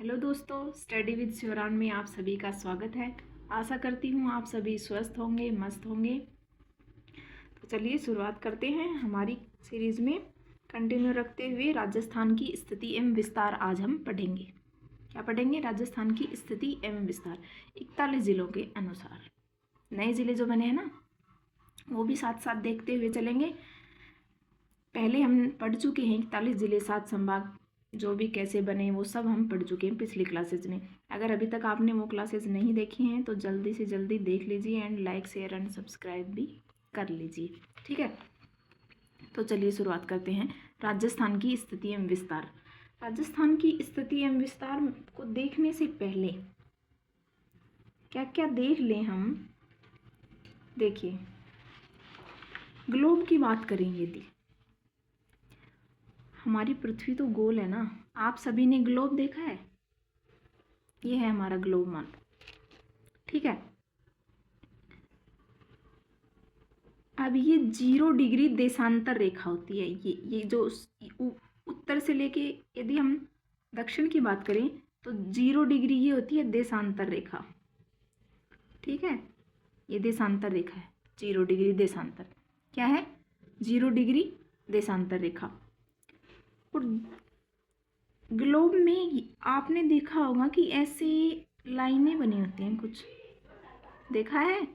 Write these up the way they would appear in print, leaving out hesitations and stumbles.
Hello दोस्तों, study with Shivran में आप सभी का स्वागत है। आशा करती हूँ आप सभी स्वस्थ होंगे, मस्त होंगे। तो चलिए शुरुआत करते हैं हमारी सीरीज़ में कंटिन्यू रखते हुए राजस्थान की स्थिति एवं विस्तार। आज हम पढ़ेंगे, क्या पढ़ेंगे? राजस्थान की स्थिति एवं विस्तार 41 ज़िलों के अनुसार। नए ज़िले जो बने हैं ना, वो भी साथ साथ देखते हुए चलेंगे। पहले हम पढ़ चुके हैं 41 ज़िले 7 संभाग जो भी कैसे बने, वो सब हम पढ़ चुके हैं पिछली क्लासेज में। अगर अभी तक आपने वो क्लासेस नहीं देखी हैं तो जल्दी से जल्दी देख लीजिए and like share and subscribe भी कर लीजिए, ठीक है। तो चलिए शुरुआत करते हैं राजस्थान की स्थिति एवं विस्तार। राजस्थान की स्थिति एवं विस्तार को देखने से पहले क्या क्या देख लें हम। देखिए, ग्लोब की बात करें यदि, हमारी पृथ्वी तो गोल है ना। आप सभी ने ग्लोब देखा है? ये है हमारा ग्लोब मान, ठीक है। अब ये 0 डिग्री देशांतर रेखा होती है। ये जो उत्तर से लेके यदि हम दक्षिण की बात करें तो 0 डिग्री ये होती है देशांतर रेखा, ठीक है। ये देशांतर रेखा है, 0 डिग्री देशांतर। क्या है? 0 डिग्री देशांतर रेखा। और ग्लोब में आपने देखा होगा कि ऐसे लाइनें बनी होती हैं कुछ, देखा है?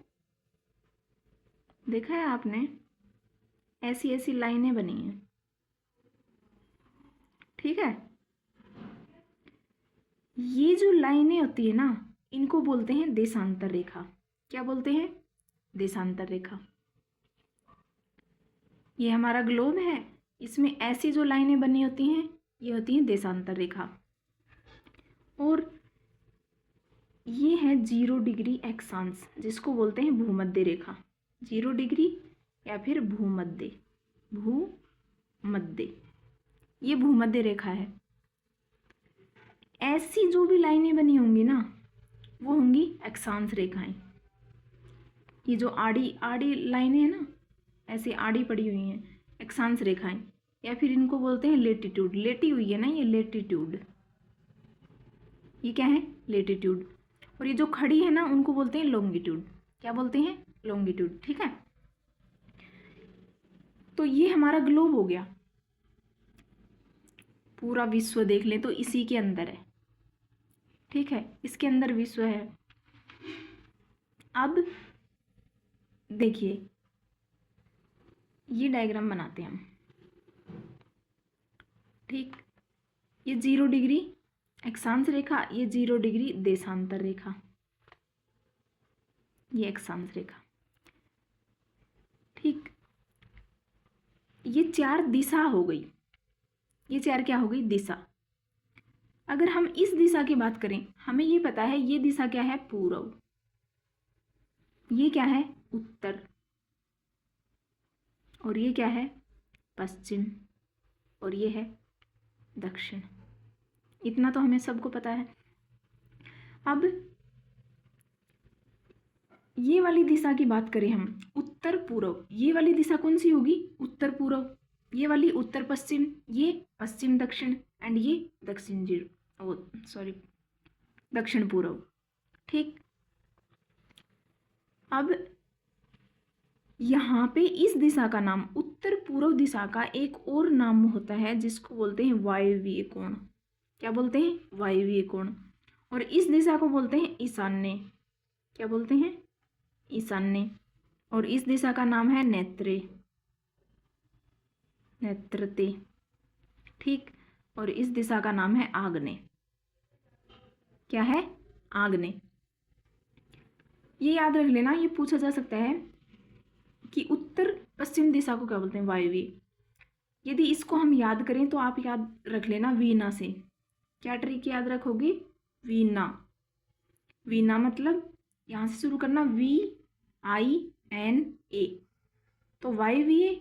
देखा है आपने? ऐसी ऐसी लाइनें बनी हैं, ठीक है। ये जो लाइनें होती है ना, इनको बोलते हैं देशांतर रेखा। क्या बोलते हैं? देशांतर रेखा। ये हमारा ग्लोब है, इसमें ऐसी जो लाइनें बनी होती हैं ये होती हैं देशांतर रेखा। और ये है 0 डिग्री अक्षांश, जिसको बोलते हैं भूमध्य रेखा। 0 डिग्री या फिर भूमध्य, भूमध्य, ये भूमध्य रेखा है। ऐसी जो भी लाइनें बनी होंगी ना, वो होंगी अक्षांश रेखाएं। ये जो आड़ी आड़ी लाइनें हैं ना, ऐसे आड़ी पड़ी हुई हैं, अक्षांश रेखाएं, या फिर इनको बोलते हैं लेटीट्यूड। लेटी हुई है ना, ये लेटीट्यूड। ये क्या है? लेटीट्यूड। और ये जो खड़ी है ना, उनको बोलते हैं लॉन्गिट्यूड। क्या बोलते हैं? लॉन्गिट्यूड, ठीक है। तो ये हमारा ग्लोब हो गया। पूरा विश्व देख लें तो इसी के अंदर है, ठीक है। इसके अंदर विश्व है। अब देखिए, ये डायग्राम बनाते हैं हम, ठीक। ये 0 डिग्री अक्षांश रेखा, ये 0 डिग्री देशांतर रेखा, ये अक्षांश रेखा, ठीक। ये 4 दिशा हो गई। ये 4 क्या हो गई? दिशा। अगर हम इस दिशा की बात करें, हमें ये पता है ये दिशा क्या है? पूर्व। ये क्या है? उत्तर। और ये क्या है? पश्चिम। और ये है दक्षिण। इतना तो हमें सबको पता है। अब ये वाली दिशा की बात करें हम, उत्तर पूर्व, ये वाली दिशा कौन सी होगी? उत्तर पूर्व। ये वाली उत्तर पश्चिम, ये पश्चिम दक्षिण, एंड ये दक्षिण दक्षिण पूर्व, ठीक। अब यहाँ पे इस दिशा का नाम, उत्तर पूर्व दिशा का एक और नाम होता है जिसको बोलते हैं वायव्य कोण। क्या बोलते हैं? वायव्य कोण। और इस दिशा को बोलते हैं ईशान्य। क्या बोलते हैं? ईशान्य। और इस दिशा का नाम है नेत्रे, नेत्रते, ठीक। और इस दिशा का नाम है आग्नेय। क्या है? आग्नेय। ये याद रख लेना, ये पूछा जा सकता है कि उत्तर पश्चिम दिशा को क्या बोलते हैं? वायव्य। यदि इसको हम याद करें तो आप याद रख लेना वीना से। क्या ट्रिक याद रखोगे? वीना। वीना मतलब यहाँ से शुरू करना, VINA। तो वायव्य,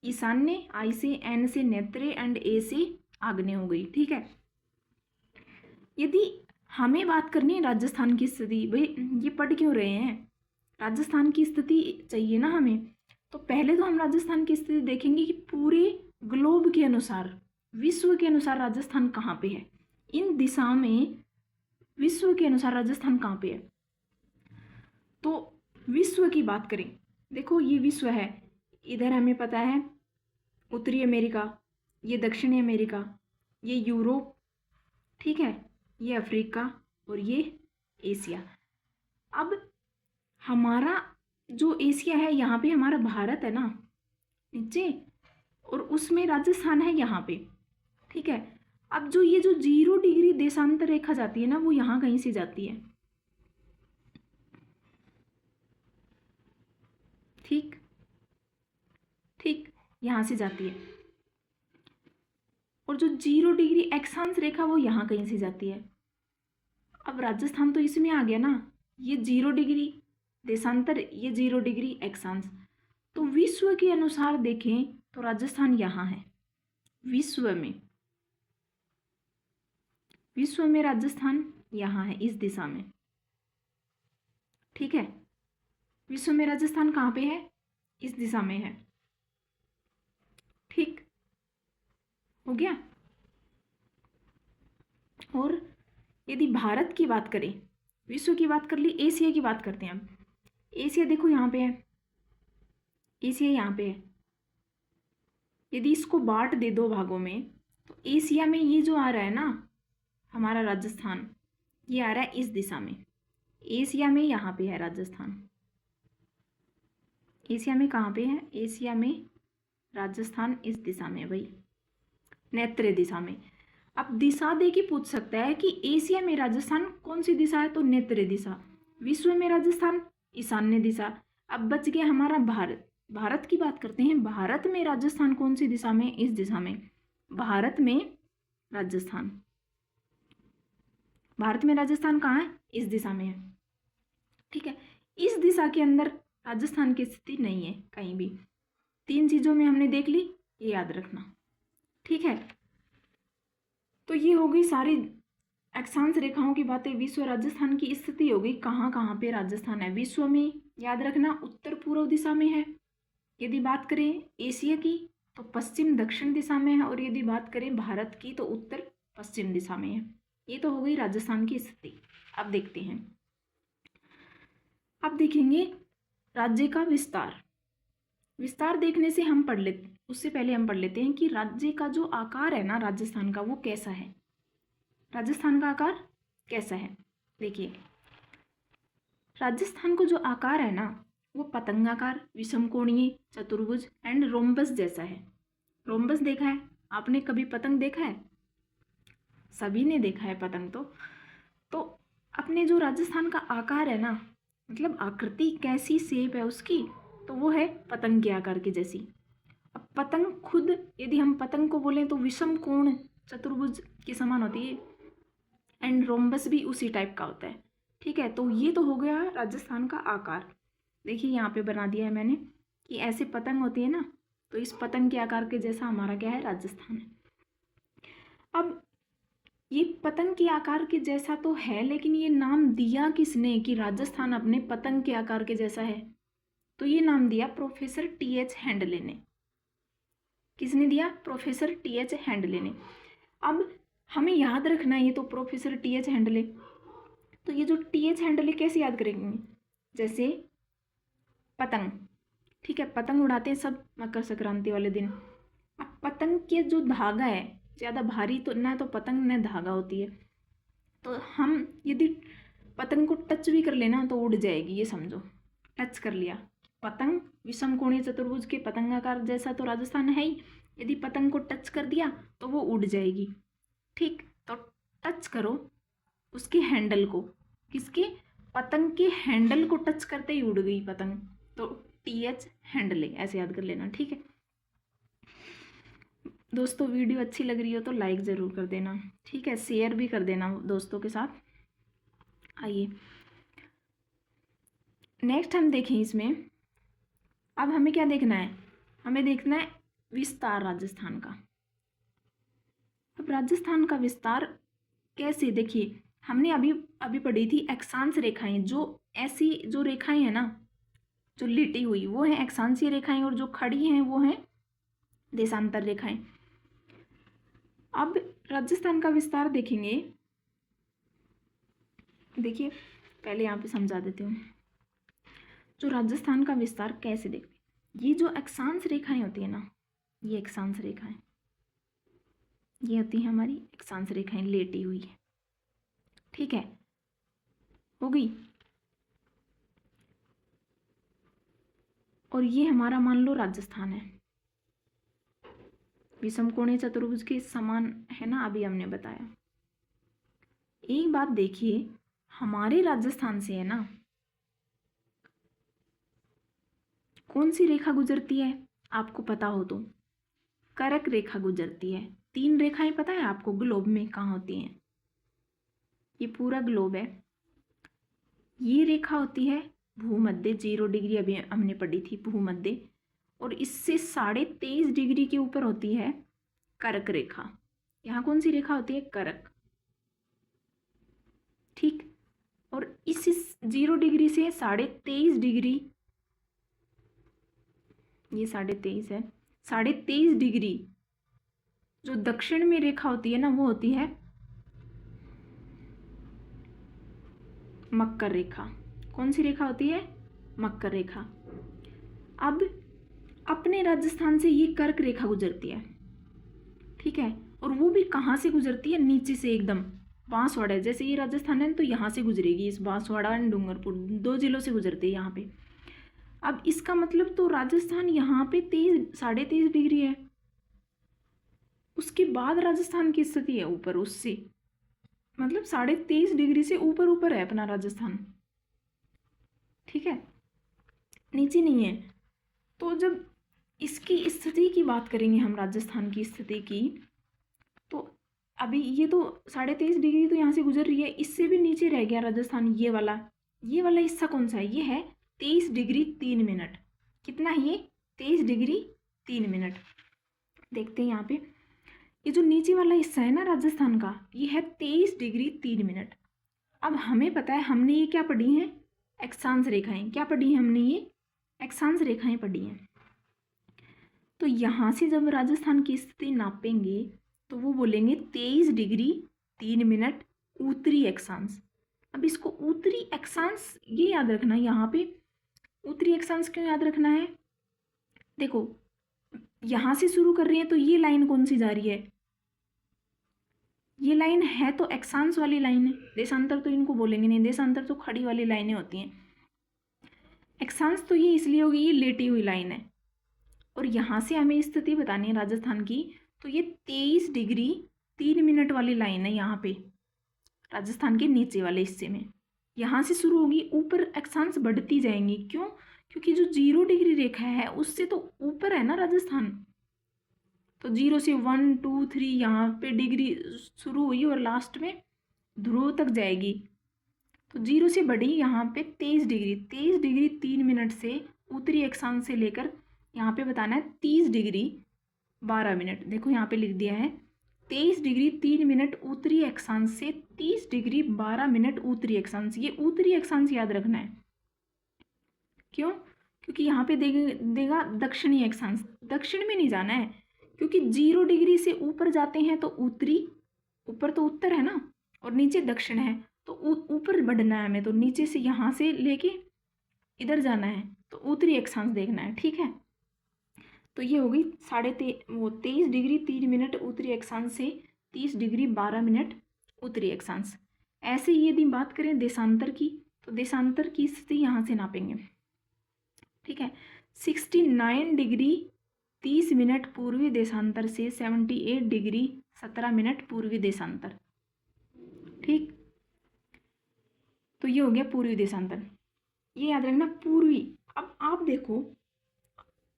ईशान्य, I से, N से नेत्रे, एंड A से आग्नेय हो गई, ठीक है। यदि हमें बात करनी है राजस्थान की स्थिति, भाई ये पढ़ क्यों रहे हैं? राजस्थान की स्थिति चाहिए ना हमें। तो पहले तो हम राजस्थान की स्थिति देखेंगे कि पूरे ग्लोब के अनुसार, विश्व के अनुसार राजस्थान कहाँ पे है। इन दिशा में विश्व के अनुसार राजस्थान कहाँ पे है? तो विश्व की बात करें, देखो ये विश्व है, इधर हमें पता है उत्तरी अमेरिका, ये दक्षिणी अमेरिका, ये यूरोप, ठीक है, ये अफ्रीका और ये एशिया। अब हमारा जो एशिया है यहाँ पे हमारा भारत है ना नीचे, और उसमें राजस्थान है यहाँ पे, ठीक है। अब जो ये जो 0 डिग्री देशांतर रेखा जाती है ना, वो यहाँ कहीं से जाती है, ठीक ठीक, यहाँ से जाती है। और जो 0 डिग्री अक्षांश रेखा वो यहाँ कहीं से जाती है। अब राजस्थान तो इसमें आ गया ना, ये 0 डिग्री देशांतर, ये 0 डिग्री अक्षांश। तो विश्व के अनुसार देखें तो राजस्थान यहाँ है, विश्व में राजस्थान यहाँ है, इस दिशा में, ठीक है। विश्व में राजस्थान कहाँ पे है? इस दिशा में है, ठीक हो गया। और यदि भारत की बात करें, विश्व की बात कर ली, एशिया की बात करते हैं अब। एशिया देखो यहाँ पे है, एशिया यहाँ पे है। यदि इसको बांट दे 2 भागों में, तो एशिया में ये जो आ रहा है ना हमारा राजस्थान, ये आ रहा है इस दिशा में, एशिया में यहाँ पे है राजस्थान। एशिया में कहाँ पे है? एशिया में राजस्थान इस दिशा में भाई, नेत्र दिशा में। अब दिशा दे के पूछ सकता है कि एशिया में राजस्थान कौन सी दिशा है, तो नेत्र दिशा। विश्व में राजस्थान ईशान्य दिशा। अब बच गया हमारा भारत। भारत की बात करते हैं, भारत में राजस्थान कौन सी दिशा में? इस दिशा में, भारत में राजस्थान। भारत में राजस्थान कहाँ है? इस दिशा में है, ठीक है। इस दिशा के अंदर राजस्थान की स्थिति नहीं है कहीं भी। 3 चीजों में हमने देख ली, ये याद रखना, ठीक है। तो ये हो गई सारी अक्षांश रेखाओं की बातें। विश्व राजस्थान की स्थिति हो गई, कहाँ कहाँ पे राजस्थान है विश्व में, याद रखना उत्तर पूर्व दिशा में है। यदि बात करें एशिया की तो पश्चिम दक्षिण दिशा में है, और यदि बात करें भारत की तो उत्तर पश्चिम दिशा में है। ये तो हो गई राजस्थान की स्थिति। अब देखते हैं, अब देखेंगे राज्य का विस्तार। विस्तार देखने से हम पढ़ लेते, उससे पहले हम पढ़ लेते हैं कि राज्य का जो आकार है ना राजस्थान का, वो कैसा है। राजस्थान का आकार कैसा है? देखिए, राजस्थान को जो आकार है ना, वो पतंगाकार, विषमकोणीय, चतुर्भुज एंड रोम्बस जैसा है। रोम्बस देखा है आपने? कभी पतंग देखा है? सभी ने देखा है पतंग। तो अपने जो राजस्थान का आकार है ना, मतलब आकृति कैसी, शेप है उसकी, तो वो है पतंग के आकार की जैसी। अब पतंग खुद, यदि हम पतंग को बोलें तो विषम कोण चतुर्भुज के समान होती है, एंड रोम्बस भी उसी टाइप का होता है, ठीक है। तो ये तो हो गया राजस्थान का आकार। देखिए यहाँ पे बना दिया है मैंने कि ऐसे पतंग होती है ना, तो इस पतंग के आकार के जैसा हमारा क्या है? राजस्थान है। अब ये पतंग के आकार के जैसा तो है, लेकिन ये नाम दिया किसने कि राजस्थान अपने पतंग के आकार के जैसा है? तो ये नाम दिया प्रोफेसर TH हैंडले ने। किसने दिया? प्रोफेसर TH हैंडले ने। अब हमें याद रखना है, ये तो प्रोफेसर TH हैंडले, तो ये जो TH हैंडले कैसे याद करेंगे? जैसे पतंग, ठीक है, पतंग उड़ाते हैं सब मकर संक्रांति वाले दिन। अब पतंग के जो धागा है ज़्यादा भारी तो ना, तो पतंग न धागा होती है, तो हम यदि पतंग को टच भी कर लेना तो उड़ जाएगी, ये समझो। टच कर लिया, पतंग विषम कोणीय चतुर्भुज के पतंगाकार जैसा तो राजस्थान है ही, यदि पतंग को टच कर दिया तो वो उड़ जाएगी, ठीक। तो टच करो उसके हैंडल को, किसके? पतंग के हैंडल को टच करते ही उड़ गई पतंग, तो TH हैंडले, ऐसे याद कर लेना, ठीक है। दोस्तों वीडियो अच्छी लग रही हो तो लाइक ज़रूर कर देना, ठीक है, शेयर भी कर देना दोस्तों के साथ। आइए नेक्स्ट हम देखें इसमें, अब हमें क्या देखना है? हमें देखना है विस्तार राजस्थान का। अब राजस्थान का विस्तार कैसे? देखिए, हमने अभी पढ़ी थी अक्षांश रेखाएं, जो ऐसी जो रेखाएं हैं ना, जो लिटी हुई वो है अक्षांशीय रेखाएं, और जो खड़ी हैं वो हैं देशांतर रेखाएं। अब राजस्थान का विस्तार देखेंगे। देखिए पहले यहाँ पे समझा देती हूँ जो राजस्थान का विस्तार कैसे देखते। ये जो अक्षांश रेखाएं होती है ना, ये अक्षांश रेखाएं, ये होती है हमारी अक्षांश रेखाएं लेटी हुई है, ठीक है, हो गई। और ये हमारा मान लो राजस्थान है, विषमकोणीय चतुर्भुज के समान है ना, अभी हमने बताया। एक बात देखिए, हमारे राजस्थान से है ना कौन सी रेखा गुजरती है, आपको पता हो तो कर्क रेखा गुजरती है। 3 रेखाएं पता है आपको ग्लोब में कहाँ होती हैं, ये पूरा ग्लोब है। ये रेखा होती है भूमध्य, 0 डिग्री अभी हमने पढ़ी थी भूमध्य, और इससे 23.5 डिग्री के ऊपर होती है कर्क रेखा। यहाँ कौन सी रेखा होती है, कर्क, ठीक। और इस 0 डिग्री से 23.5 डिग्री, ये 23.5 है, 23.5 डिग्री जो दक्षिण में रेखा होती है ना, वो होती है मकर रेखा। कौन सी रेखा होती है, मकर रेखा। अब अपने राजस्थान से ये कर्क रेखा गुजरती है, ठीक है, और वो भी कहाँ से गुजरती है, नीचे से एकदम बांसवाड़ा, जैसे ये राजस्थान है तो यहाँ से गुजरेगी, इस बांसवाड़ा एंड डूंगरपुर 2 जिलों से गुजरती है यहाँ पे। अब इसका मतलब तो राजस्थान यहाँ पे 23 डिग्री है, उसके बाद राजस्थान की स्थिति है ऊपर, उससे मतलब 23 डिग्री से ऊपर ऊपर है अपना राजस्थान, ठीक है, नीचे नहीं है। तो जब इसकी स्थिति की बात करेंगे हम, राजस्थान की स्थिति की, तो अभी ये तो 23.5 डिग्री तो यहाँ से गुजर रही है, इससे भी नीचे रह गया राजस्थान। ये वाला हिस्सा कौन सा है, ये है 23 डिग्री 3 मिनट। कितना है ये, 23 डिग्री 3 मिनट। देखते हैं यहाँ पे, ये जो नीचे वाला हिस्सा है ना राजस्थान का, ये है 23 डिग्री 3 मिनट। अब हमें पता है, हमने ये क्या पढ़ी है, अक्षांश रेखाएं। क्या पढ़ी है हमने, ये अक्षांश रेखाएं पढ़ी हैं। तो यहाँ से जब राजस्थान की स्थिति नापेंगे तो वो बोलेंगे 23 डिग्री 3 मिनट उत्तरी अक्षांश। अब इसको उत्तरी अक्षांश ये याद रखना, यहाँ पे उत्तरी अक्षांश क्यों याद रखना है, देखो यहाँ से शुरू कर रही है तो ये लाइन कौन सी जा रही है, ये लाइन है तो अक्षांश वाली लाइन है। देशांतर तो इनको बोलेंगे नहीं, देशांतर तो खड़ी वाली लाइनें होती हैं। अक्षांश तो ये इसलिए होगी, ये लेटी हुई लाइन है। और यहाँ से हमें स्थिति बतानी है राजस्थान की, तो ये 23 डिग्री 3 मिनट वाली लाइन है यहाँ पे राजस्थान के नीचे वाले हिस्से में। यहाँ से शुरू होगी, ऊपर अक्षांश बढ़ती जाएंगी। क्यों, क्योंकि जो 0 डिग्री रेखा है उससे तो ऊपर है ना राजस्थान, तो 0 से 1 2 3 यहाँ पे डिग्री शुरू हुई और लास्ट में ध्रुव तक जाएगी। तो 0 से बढ़ी यहाँ पे 23 डिग्री 3 मिनट से उत्तरी अक्षांश से लेकर यहाँ पे बताना है 30 डिग्री 12 मिनट। देखो यहाँ पे लिख दिया है 23 डिग्री 3 मिनट उत्तरी अक्षांश से 30 डिग्री 12 मिनट उत्तरी अक्षांश। ये उत्तरी अक्षांश याद रखना है। क्यों, क्योंकि यहाँ पे देगा दक्षिणी अक्षांश, दक्षिण में नहीं जाना है, क्योंकि 0 डिग्री से ऊपर जाते हैं तो उत्तरी, ऊपर तो उत्तर है ना और नीचे दक्षिण है, तो ऊपर बढ़ना है हमें, तो नीचे से यहाँ से लेके इधर जाना है, तो उत्तरी अक्षांश देखना है, ठीक है। तो ये हो गई 23 डिग्री 3 मिनट उत्तरी अक्षांश से 30 डिग्री 12 मिनट उत्तरी अक्षांश। ऐसे ही यदि बात करें देशांतर की, तो देशांतर की स्थिति यहाँ से नापेंगे, ठीक है। 69 डिग्री 30 मिनट पूर्वी देशांतर से 78 डिग्री 17 मिनट पूर्वी देशांतर, ठीक। तो ये हो गया पूर्वी देशांतर, ये याद रखना पूर्वी। अब आप देखो,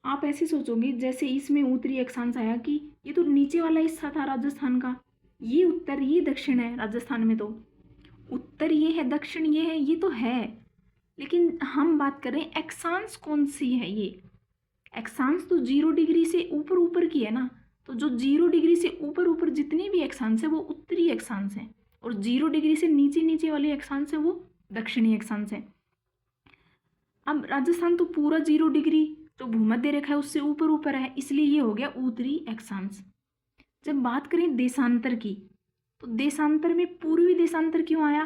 आप ऐसे सोचोगे जैसे इसमें उत्तरी अक्षांश आया कि ये तो नीचे वाला हिस्सा था राजस्थान का, ये उत्तर ये दक्षिण है। राजस्थान में तो उत्तर ये है, दक्षिण ये है, ये तो है, लेकिन हम बात कर रहे हैं अक्षांश कौन सी है। ये अक्षांश तो 0 डिग्री से ऊपर ऊपर की है ना, तो जो 0 डिग्री से ऊपर ऊपर जितनी भी अक्षांश है वो उत्तरी अक्षांश है, और 0 डिग्री से नीचे नीचे वाले अक्षांश है वो दक्षिणी अक्षांश है। अब राजस्थान तो पूरा 0 डिग्री जो भूमध्य रेखा है उससे ऊपर ऊपर है, इसलिए ये हो गया उत्तरी अक्षांश। जब बात करें देशांतर की, तो देशांतर में पूर्वी देशांतर क्यों आया?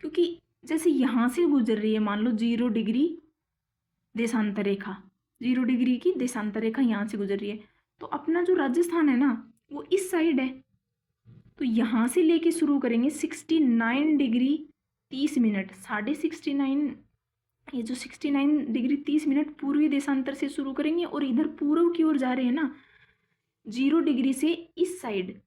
क्योंकि जैसे यहाँ से गुजर रही है, मान लो 0 डिग्री देशांतर रेखा, 0 डिग्री की देशांतर रेखा यहाँ से गुजर रही है, तो अपना जो राजस्थान है ना वो इस साइड है, तो यहाँ से लेके शुरू करेंगे 69 डिग्री 30 मिनट, 69.5, ये जो 69 डिग्री 30 मिनट पूर्वी देशांतर से शुरू करेंगे और इधर पूर्व की ओर जा रहे हैं ना, 0 डिग्री से इस साइड,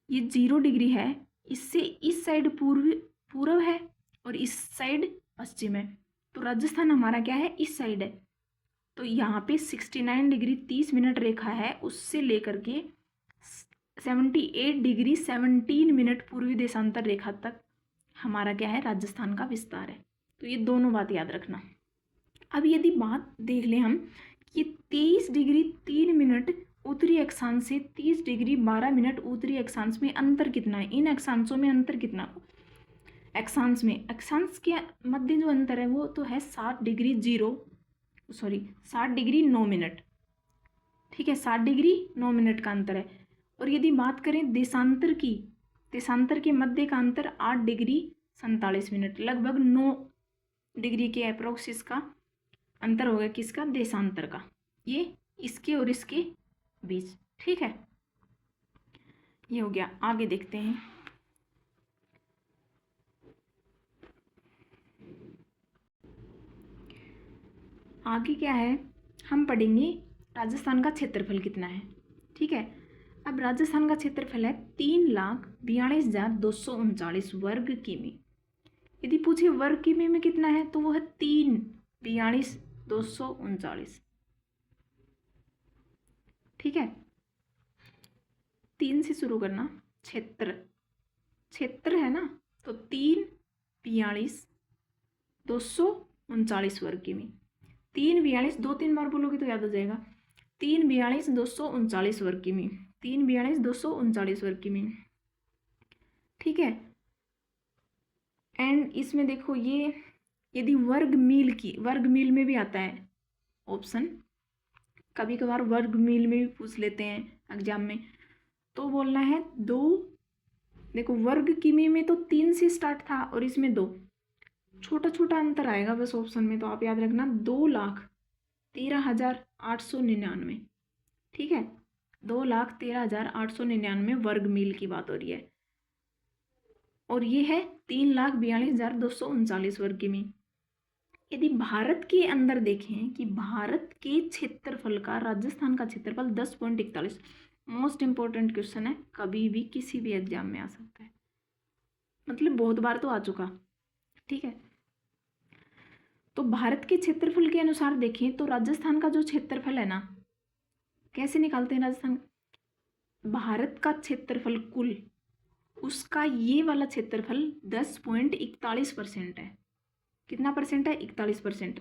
ये 0 डिग्री है, इससे इस साइड पूर्व है और इस साइड पश्चिम है, तो राजस्थान हमारा क्या है, इस साइड है। तो यहाँ पे 69 डिग्री 30 मिनट रेखा है, उससे लेकर के 78 डिग्री 17 मिनट पूर्वी देशांतर रेखा तक हमारा क्या है, राजस्थान का विस्तार है। तो ये दोनों बात याद रखना। अब यदि बात देख लें हम कि 23 डिग्री 3 मिनट उत्तरी अक्षांश से 30 डिग्री 12 मिनट उत्तरी अक्षांश में अंतर कितना है, इन अक्षांशों में अंतर कितना, अक्षांश में, अक्षांश के मध्य जो अंतर है वो तो है 60 डिग्री 9 मिनट, ठीक है, 60 डिग्री 9 मिनट का अंतर है। और यदि बात करें देशांतर की, देशांतर के मध्य का अंतर 8 डिग्री 47 मिनट, लगभग 9 डिग्री के अप्रोक्स इसका अंतर होगा, किसका, देशांतर का, ये इसके और इसके बीच, ठीक है, ये हो गया। आगे देखते हैं, आगे क्या है, हम पढ़ेंगे राजस्थान का क्षेत्रफल कितना है, ठीक है। अब राजस्थान का क्षेत्रफल है 3,42,239 वर्ग किमी। यदि पूछे वर्ग किमी में कितना है तो वो है 3,42,239, ठीक है। 3 से शुरू करना, क्षेत्र है ना, तो 3,42,239 वर्ग किमी, 3,42, 2-3 बार बोलोगे तो याद हो जाएगा, 3,42,239 वर्ग किमी, 3,42,239 वर्ग किमी, ठीक है। एंड इसमें देखो, ये यदि वर्ग मील में भी आता है ऑप्शन, कभी कभार वर्ग मील में भी पूछ लेते हैं एग्जाम में, तो बोलना है 2, देखो वर्ग किमी में तो 3 से स्टार्ट था और इसमें 2, छोटा छोटा अंतर आएगा बस ऑप्शन में, तो आप याद रखना 2,13,899, ठीक है, 2,13,899 वर्ग मील की बात हो रही है, और ये है 3,42,239 वर्ग किमी। यदि भारत के अंदर देखें कि भारत के क्षेत्रफल का, राजस्थान का क्षेत्रफल 10.41, मोस्ट इंपॉर्टेंट क्वेश्चन है, कभी भी किसी भी एग्जाम में आ सकता है, मतलब बहुत बार तो आ चुका, ठीक है। तो भारत के क्षेत्रफल के अनुसार देखें तो राजस्थान का जो क्षेत्रफल है ना, कैसे निकालते हैं राजस्थान, भारत का क्षेत्रफल कुल, उसका ये वाला क्षेत्रफल 10.41% है, कितना परसेंट है, 41%।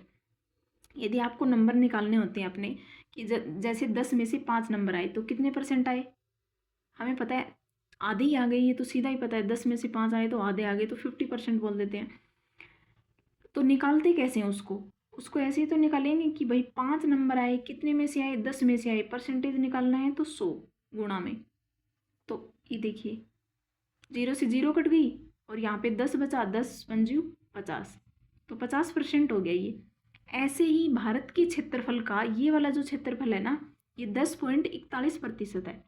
यदि आपको नंबर निकालने होते हैं अपने कि जैसे 10 में से 5 नंबर आए तो कितने परसेंट आए, हमें पता है आधे ही आ गई, ये तो सीधा ही पता है, 10 में से 5 आए तो आधे आ गए, तो 50% बोल देते हैं। तो निकालते कैसे हैं उसको ऐसे ही तो निकालेंगे कि भाई 5 नंबर आए, कितने में से आए, 10 में से आए, परसेंटेज निकालना है तो 100 गुणा में, तो ये देखिए 0 से 0 कट गई और यहाँ पे 10 बचा, 10 पंजू 50, तो 50% हो गया ये। ऐसे ही भारत के क्षेत्रफल का ये वाला जो क्षेत्रफल है ना, ये 10.41% है,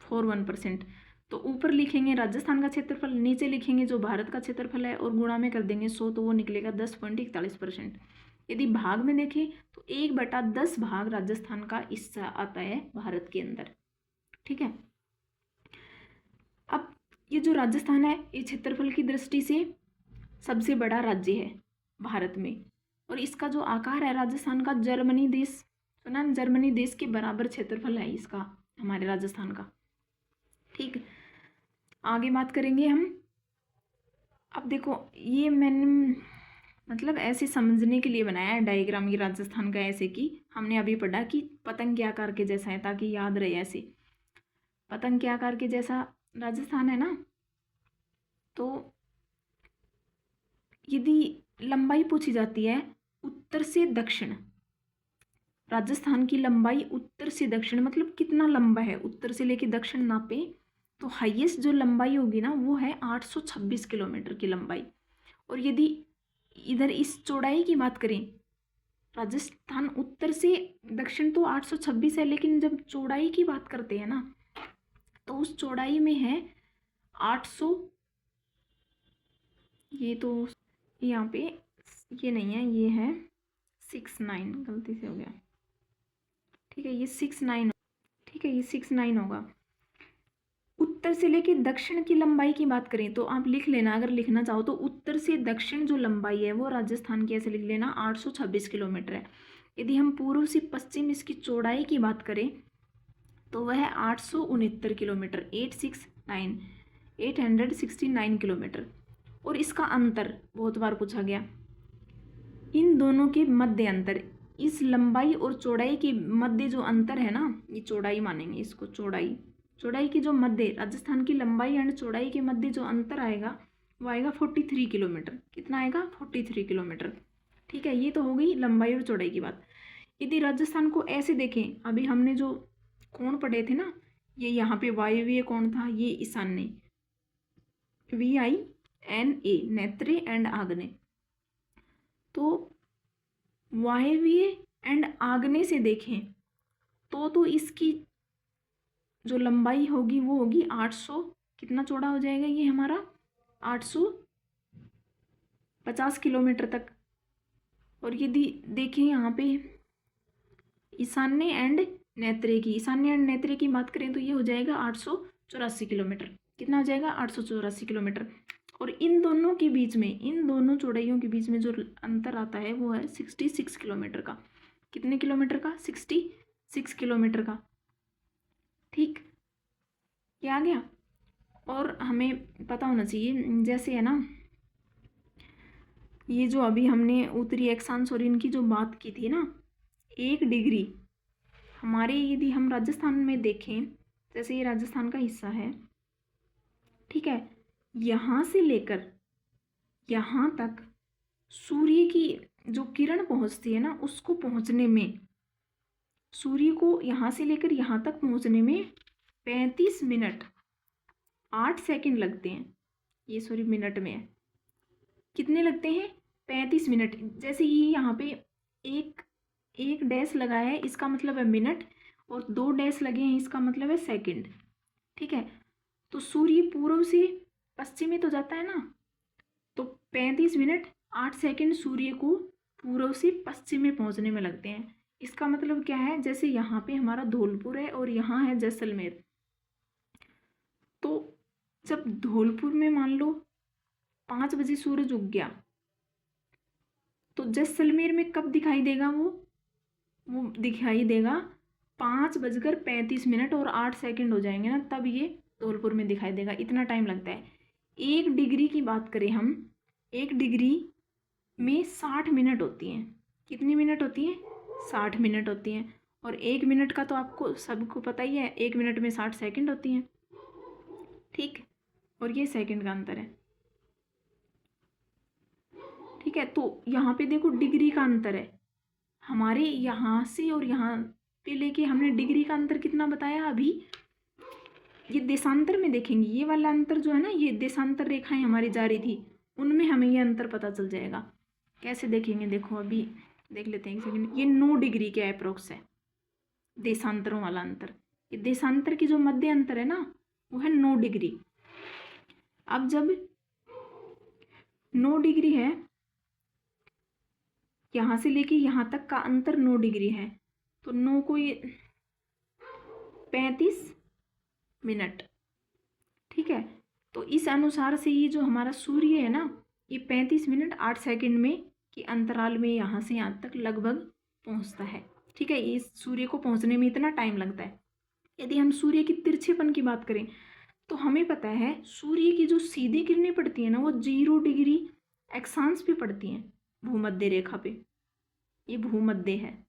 41%। तो ऊपर लिखेंगे राजस्थान का क्षेत्रफल, नीचे लिखेंगे जो भारत का क्षेत्रफल है और गुणा में कर देंगे 100, तो वो निकलेगा 10.41%। यदि भाग में देखें तो 1/10 भाग राजस्थान का हिस्सा आता है भारत के अंदर, ठीक है। अब ये जो राजस्थान है ये क्षेत्रफल की दृष्टि से सबसे बड़ा राज्य है भारत में, और इसका जो आकार है राजस्थान का, जर्मनी देश सुना ना, जर्मनी देश के बराबर क्षेत्रफल है इसका, हमारे राजस्थान का, ठीक। आगे बात करेंगे हम। अब देखो ये मैंने मतलब ऐसे समझने के लिए बनाया है डायग्राम ये राजस्थान का, ऐसे कि हमने अभी पढ़ा कि पतंग के आकार के जैसा है, ताकि याद रहे, ऐसे पतंग के आकार के जैसा राजस्थान है ना। तो यदि लंबाई पूछी जाती है उत्तर से दक्षिण, राजस्थान की लंबाई उत्तर से दक्षिण मतलब कितना लंबा है, उत्तर से लेके दक्षिण नापे तो हाईएस्ट जो लंबाई होगी ना वो है 826 किलोमीटर की लंबाई। और यदि इधर इस चौड़ाई की बात करें, राजस्थान उत्तर से दक्षिण तो 826 है, लेकिन जब चौड़ाई की बात करते हैं ना तो उस चौड़ाई में है 800, ये तो यहाँ पे ये नहीं है, ये है 69, गलती से हो गया, ठीक है ये 69, ठीक है ये 69 होगा। उत्तर से लेके दक्षिण की लंबाई की बात करें तो आप लिख लेना, अगर लिखना चाहो तो उत्तर से दक्षिण जो लंबाई है वो राजस्थान की ऐसे लिख लेना 826 किलोमीटर है। यदि हम पूर्व से पश्चिम इसकी चौड़ाई की बात करें तो वह है 869 किलोमीटर, 869 किलोमीटर। और इसका अंतर बहुत बार पूछा गया, इन दोनों के मध्य अंतर, इस लंबाई और चौड़ाई के मध्य जो अंतर है ना, ये चौड़ाई मानेंगे इसको, चौड़ाई की जो मध्य, राजस्थान की लंबाई एंड चौड़ाई के मध्य जो अंतर आएगा वो आएगा 43 किलोमीटर। कितना आएगा? 43 किलोमीटर। ठीक है, ये तो हो गई लंबाई और चौड़ाई की बात। यदि राजस्थान को ऐसे देखें, अभी हमने जो कोण पढ़े थे ना, ये यहाँ पे वायव्य कोण था, ये ईशान्य, VINA, नेत्रे एंड आग्नेय। तो वायव्य एंड आग्नेय से देखें तो इसकी जो लंबाई होगी वो होगी 800, कितना चौड़ा हो जाएगा ये हमारा, 850 किलोमीटर तक। और यदि देखें यहाँ पे ईशान्य एंड नेत्रे की बात करें तो ये हो जाएगा 884 किलोमीटर। कितना हो जाएगा? 884 किलोमीटर। और इन दोनों के बीच में, इन दोनों चौड़ाइयों के बीच में जो अंतर आता है वो है 66 किलोमीटर का। कितने किलोमीटर का? 66 किलोमीटर का। ठीक, क्या आ गया? और हमें पता होना चाहिए, जैसे है ना, ये जो अभी हमने उत्तरी अक्षांश और इनकी जो बात की थी ना, 1 डिग्री हमारे, यदि हम राजस्थान में देखें, जैसे ये राजस्थान का हिस्सा है, ठीक है, यहाँ से लेकर यहाँ तक सूर्य की जो किरण पहुँचती है ना, उसको पहुँचने में, सूर्य को यहाँ से लेकर यहाँ तक पहुँचने में 35 मिनट 8 सेकंड लगते हैं। ये सॉरी मिनट में है, कितने लगते हैं? 35 मिनट। जैसे ये यहाँ पे एक डैश लगाया है, इसका मतलब है मिनट, और 2 डैश लगे हैं, इसका मतलब है सेकंड। ठीक है, तो सूर्य पूर्व से पश्चिम में तो जाता है ना, तो 35 मिनट 8 सेकंड सूर्य को पूर्व से पश्चिम में पहुंचने में लगते हैं। इसका मतलब क्या है? जैसे यहाँ पे हमारा धौलपुर है और यहाँ है जैसलमेर, तो जब धौलपुर में मान लो 5 बजे सूरज उग गया, तो जैसलमेर में कब दिखाई देगा? वो दिखाई देगा 5:35 और 8 सेकंड हो जाएंगे ना, तब ये धौलपुर में दिखाई देगा। इतना टाइम लगता है। 1 डिग्री की बात करें हम, 1 डिग्री में 60 मिनट होती हैं। कितनी मिनट होती हैं? 60 मिनट होती हैं। और 1 मिनट का तो आपको सबको पता ही है, 1 मिनट में 60 सेकंड होती हैं। ठीक, और ये सेकंड का अंतर है। ठीक है, तो यहाँ पे देखो डिग्री का अंतर है, हमारे यहाँ से और यहाँ पे लेके हमने डिग्री का अंतर कितना बताया अभी। ये देशांतर में देखेंगे, ये वाला अंतर जो है ना, ये देशांतर रेखाएं हमारी जा रही थी, उनमें हमें ये अंतर पता चल जाएगा। कैसे देखेंगे? देखो अभी देख लेते हैं एक सेकंड। ये 9 डिग्री के अप्रोक्स है देशांतरों वाला अंतर। ये देशांतर की जो मध्य अंतर है ना, वो है 9 डिग्री। अब जब 9 डिग्री है, यहाँ से लेके यहाँ तक का अंतर 9 डिग्री है, तो 9 को ये 35 मिनट। ठीक है, तो इस अनुसार से ये जो हमारा सूर्य है ना, ये 35 मिनट 8 सेकंड में के अंतराल में यहाँ से यहाँ तक लगभग पहुँचता है। ठीक है, इस सूर्य को पहुँचने में इतना टाइम लगता है। यदि हम सूर्य की तिरछेपन की बात करें तो हमें पता है सूर्य की जो सीधी किरणें पड़ती हैं ना, वो 0 डिग्री अक्षांश पे पड़ती हैं, भूमध्य रेखा पे। ये भूमध्य है।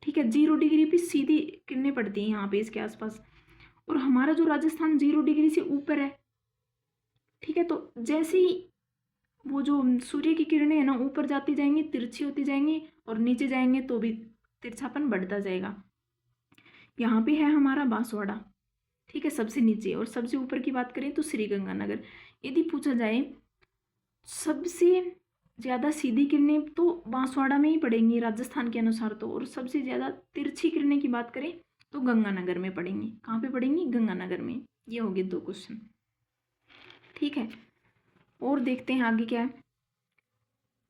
ठीक है, 0 डिग्री पे सीधी किरणें पड़ती हैं यहाँ पे इसके आसपास। और हमारा जो राजस्थान 0 डिग्री से ऊपर है। ठीक है, तो जैसे ही वो जो सूर्य की किरणें है ना ऊपर जाती जाएंगी, तिरछी होती जाएंगी, और नीचे जाएंगे तो भी तिरछापन बढ़ता जाएगा। यहाँ पे है हमारा बांसवाड़ा, ठीक है, सबसे नीचे। और सबसे ऊपर की बात करें तो श्रीगंगानगर। यदि पूछा जाए सबसे ज़्यादा सीधी किरणें तो बांसवाड़ा में ही पड़ेंगी राजस्थान के अनुसार तो, और सबसे ज़्यादा तिरछी किरणें की बात करें तो गंगानगर में पड़ेंगी। कहाँ पे पड़ेंगी? गंगानगर में। ये हो गए 2 क्वेश्चन, ठीक है। और देखते हैं आगे क्या है।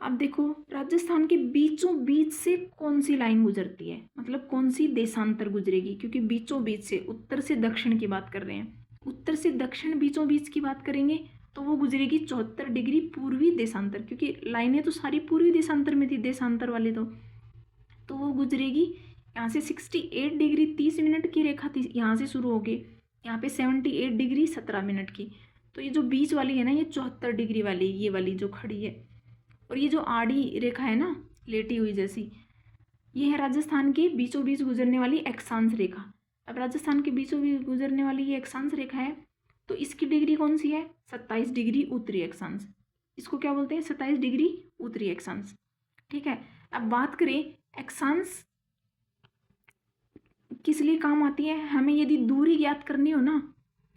अब देखो, राजस्थान के बीचों बीच से कौन सी लाइन गुजरती है, मतलब कौन सी देशांतर गुजरेगी, क्योंकि बीचों बीच से, उत्तर से दक्षिण की बात कर रहे हैं। उत्तर से दक्षिण बीचों बीच की बात करेंगे तो वो गुजरेगी 74 डिग्री पूर्वी देशांतर, क्योंकि लाइनें तो सारी पूर्वी देशांतर में थी, देशांतर वाली तो वो गुजरेगी यहाँ से 68 डिग्री 30 मिनट की रेखा थी, यहाँ से शुरू होगी यहाँ पे 78 डिग्री 17 मिनट की। तो ये जो बीच वाली है ना, ये 74 डिग्री वाली, ये वाली जो खड़ी है। और ये जो आड़ी रेखा है ना, लेटी हुई जैसी, ये है राजस्थान के बीचों बीच गुजरने वाली अक्षांश रेखा। अब राजस्थान के बीचों बीच गुजरने वाली ये अक्षांश रेखा है, तो इसकी डिग्री कौन सी है? 27 डिग्री उत्तरी अक्षांश। इसको क्या बोलते हैं? 27 डिग्री उत्तरी अक्षांश, ठीक है। अब बात करें अक्षांश किस लिए काम आती है। हमें यदि दूरी ज्ञात करनी हो ना,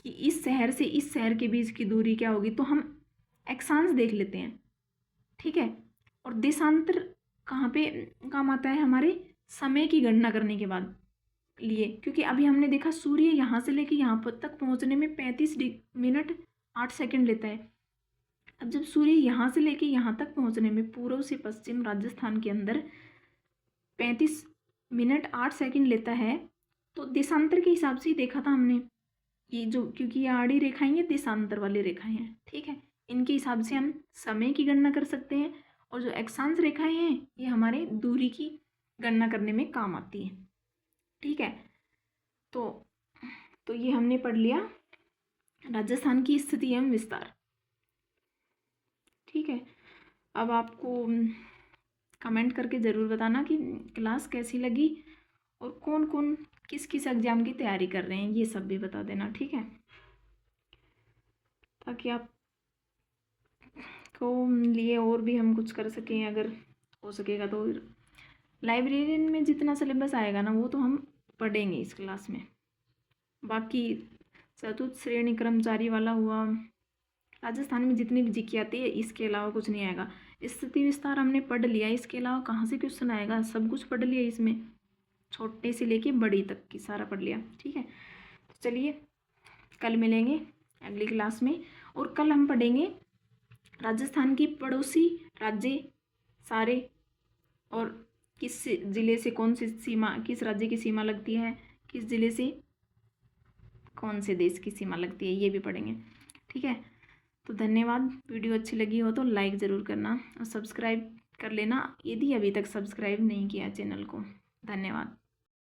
कि इस शहर से इस शहर के बीच की दूरी क्या होगी, तो हम अक्षांश देख लेते हैं, ठीक है। और देशांतर कहाँ पे काम आता है? हमारे समय की गणना करने के बाद लिए, क्योंकि अभी हमने देखा सूर्य यहाँ से लेके यहाँ पर तक पहुँचने में 35 मिनट 8 सेकंड लेता है। अब जब सूर्य यहाँ से लेके यहाँ तक पहुँचने में पूर्व से पश्चिम राजस्थान के अंदर 35 मिनट 8 सेकंड लेता है, तो देशांतर के हिसाब से ही देखा था हमने। ये जो, क्योंकि ये आड़ी रेखाएं ये देशांतर वाली रेखाएं हैं, ठीक है। इनके हिसाब से हम समय की गणना कर सकते हैं, और जो अक्षांश रेखाएं हैं ये हमारे दूरी की गणना करने में काम आती है, ठीक है। तो ये हमने पढ़ लिया राजस्थान की स्थिति एवं विस्तार, ठीक है। अब आपको कमेंट करके ज़रूर बताना कि क्लास कैसी लगी और कौन कौन किस किस एग्ज़ाम की तैयारी कर रहे हैं, ये सब भी बता देना, ठीक है, ताकि आप को लिए और भी हम कुछ कर सकें, अगर हो सकेगा तो। लाइब्रेरियन में जितना सिलेबस आएगा ना वो तो हम पढ़ेंगे इस क्लास में। बाकी चतुर्थ श्रेणी कर्मचारी वाला हुआ, राजस्थान में जितनी भी जीके आती है इसके अलावा कुछ नहीं आएगा। स्थिति विस्तार हमने पढ़ लिया, इसके अलावा कहाँ से क्वेश्चन आएगा, सब कुछ पढ़ लिया इसमें, छोटे से लेके बड़ी तक की सारा पढ़ लिया, ठीक है। तो चलिए कल मिलेंगे अगली क्लास में, और कल हम पढ़ेंगे राजस्थान की पड़ोसी राज्य सारे, और किस ज़िले से कौन सी सीमा, किस राज्य की सीमा लगती है, किस ज़िले से कौन से देश की सीमा लगती है, ये भी पढ़ेंगे, ठीक है। तो धन्यवाद। वीडियो अच्छी लगी हो तो लाइक ज़रूर करना और सब्सक्राइब कर लेना यदि अभी तक सब्सक्राइब नहीं किया चैनल को। धन्यवाद।